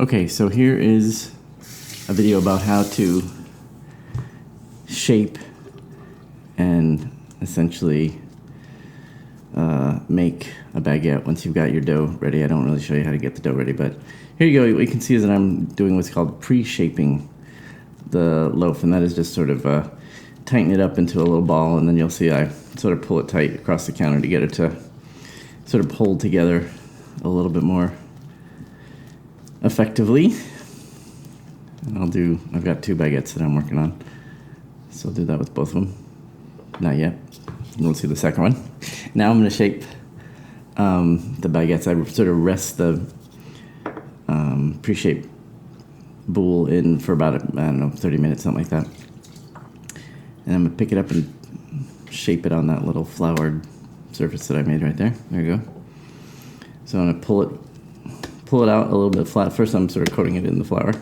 Okay, so here is a video about how to shape and essentially make a baguette once you've got your dough ready. I don't really show you how to get the dough ready, but here you go. What you can see is that I'm doing what's called pre-shaping the loaf, and that is just sort of tighten it up into a little ball, and then you'll see I sort of pull it tight across the counter to get it to sort of hold together a little bit more effectively. And I've got 2 baguettes that I'm working on, so I'll do that with both of them. Not yet. We'll see the second one. Now I'm going to shape the baguettes. I sort of rest the pre-shaped boule in for about, 30 minutes, something like that. And I'm going to pick it up and shape it on that little floured surface that I made right there. There you go. So I'm going to pull it out a little bit flat. First I'm sort of coating it in the flour.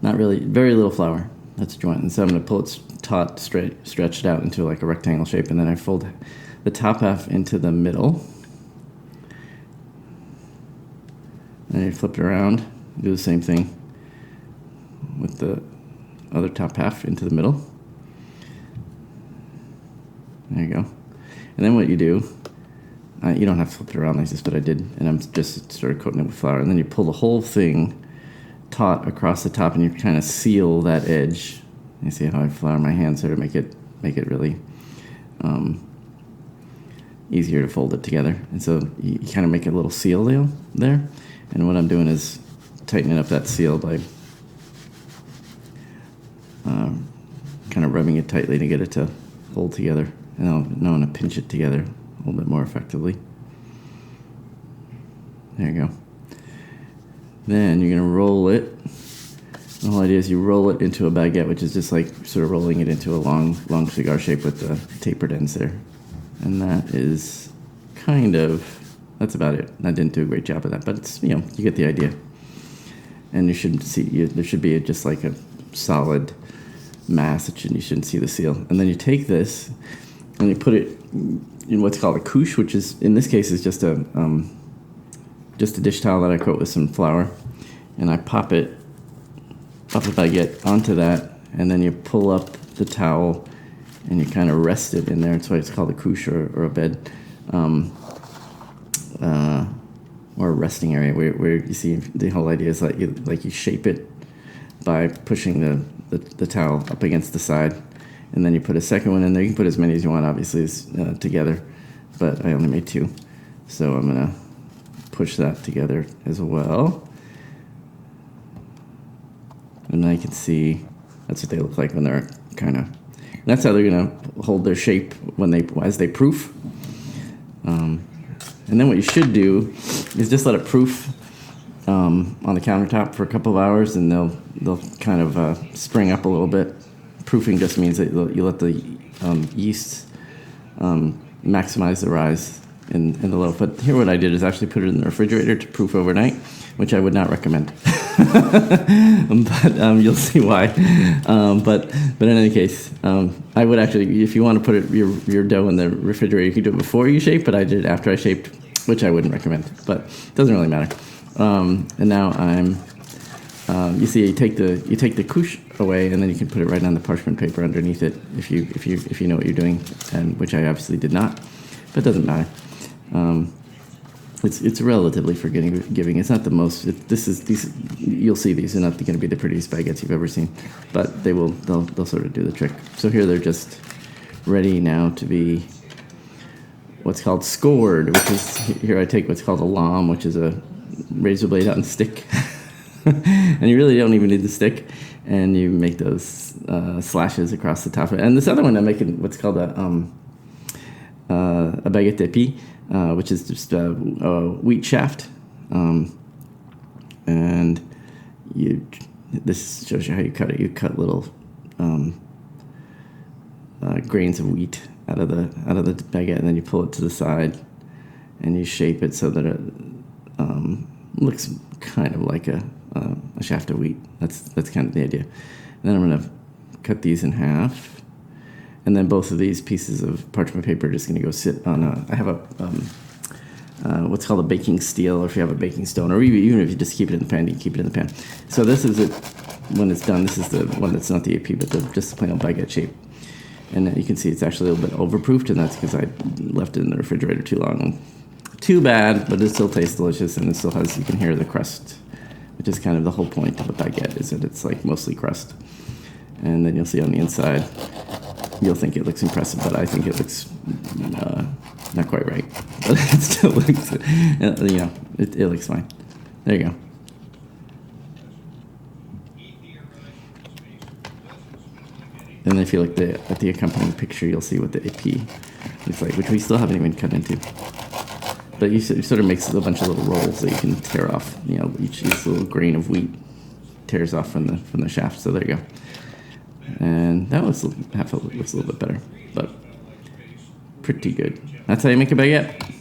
Not really, very little flour. That's what you want. And so I'm going to pull it taut, stretch it out into like a rectangle shape, and then I fold the top half into the middle. And you flip it around, do the same thing with the other top half into the middle. There you go. And then what you do, you don't have to flip it around like this, but I did, and I'm just started coating it with flour. And then you pull the whole thing taut across the top, and you kind of seal that edge. You see how I flour my hand sort of make it really easier to fold it together. And so you kind of make a little seal there. And what I'm doing is tightening up that seal by kind of rubbing it tightly to get it to hold together. And I'll know how to pinch it together a little bit more effectively. There you go. Then you're going to roll it. The whole idea is you roll it into a baguette, which is just like sort of rolling it into a long cigar shape with the tapered ends there. And that is that's about it. I didn't do a great job of that, but it's, you get the idea. And you shouldn't see, there should be just like a solid mass. You shouldn't see the seal. And then you take this and you put it in what's called a couche, which is, in this case, is just a dish towel that I coat with some flour. And I pop the baguette onto that, and then you pull up the towel and you kind of rest it in there. That's why it's called a couche or a bed, or a resting area where you see the whole idea is like you shape it by pushing the towel up against the side, and then you put a second one in there. You can put as many as you want, obviously, together, but I only made 2, so I'm gonna push that together as well. And then you can see that's what they look like when they're that's how they're gonna hold their shape as they proof. And then what you should do is just let it proof on the countertop for a couple of hours, and they'll kind of spring up a little bit. Proofing just means that you let the yeast maximize the rise in the loaf. But here what I did is actually put it in the refrigerator to proof overnight, which I would not recommend. But you'll see why. But in any case, I would actually, if you want to put your dough in the refrigerator, you can do it before you shape, but I did it after I shaped, which I wouldn't recommend, but it doesn't really matter. And now you see, you take the couche away, and then you can put it right on the parchment paper underneath it if you know what you're doing, and which I obviously did not, but it doesn't matter. It's relatively forgiving. It's not the most. These you'll see these are not going to be the prettiest baguettes you've ever seen, but they'll sort of do the trick. So here they're just ready now to be what's called scored, which is, here I take what's called a lame, which is a razor blade on a stick. And you really don't even need the stick, and you make those slashes across the top of it. And this other one I'm making what's called a baguette d'épi, which is just a wheat shaft. And this shows you how you cut it. You cut little grains of wheat out of the baguette, and then you pull it to the side, and you shape it so that it looks kind of like a shaft of wheat. That's kind of the idea. And then I'm going to cut these in half, and then both of these pieces of parchment paper are just going to go sit on I have what's called a baking steel, or if you have a baking stone, or even if you just keep it in the pan, you can keep it in the pan. So this is it when it's done. This is the one that's not the AP, but just the plain old baguette shape. And you can see it's actually a little bit overproofed, and that's because I left it in the refrigerator too long. Too bad, but it still tastes delicious, and it still has, you can hear the crust, which is kind of the whole point of a baguette, is that it's like mostly crust. And then you'll see on the inside, you'll think it looks impressive, but I think it looks not quite right. But it still looks, it looks fine. There you go. And if you look at the accompanying picture, you'll see what the AP looks like, which we still haven't even cut into. But you sort of makes a bunch of little rolls that you can tear off. Each little grain of wheat tears off from the shaft. So there you go. And that looks a little bit better, but pretty good. That's how you make a baguette.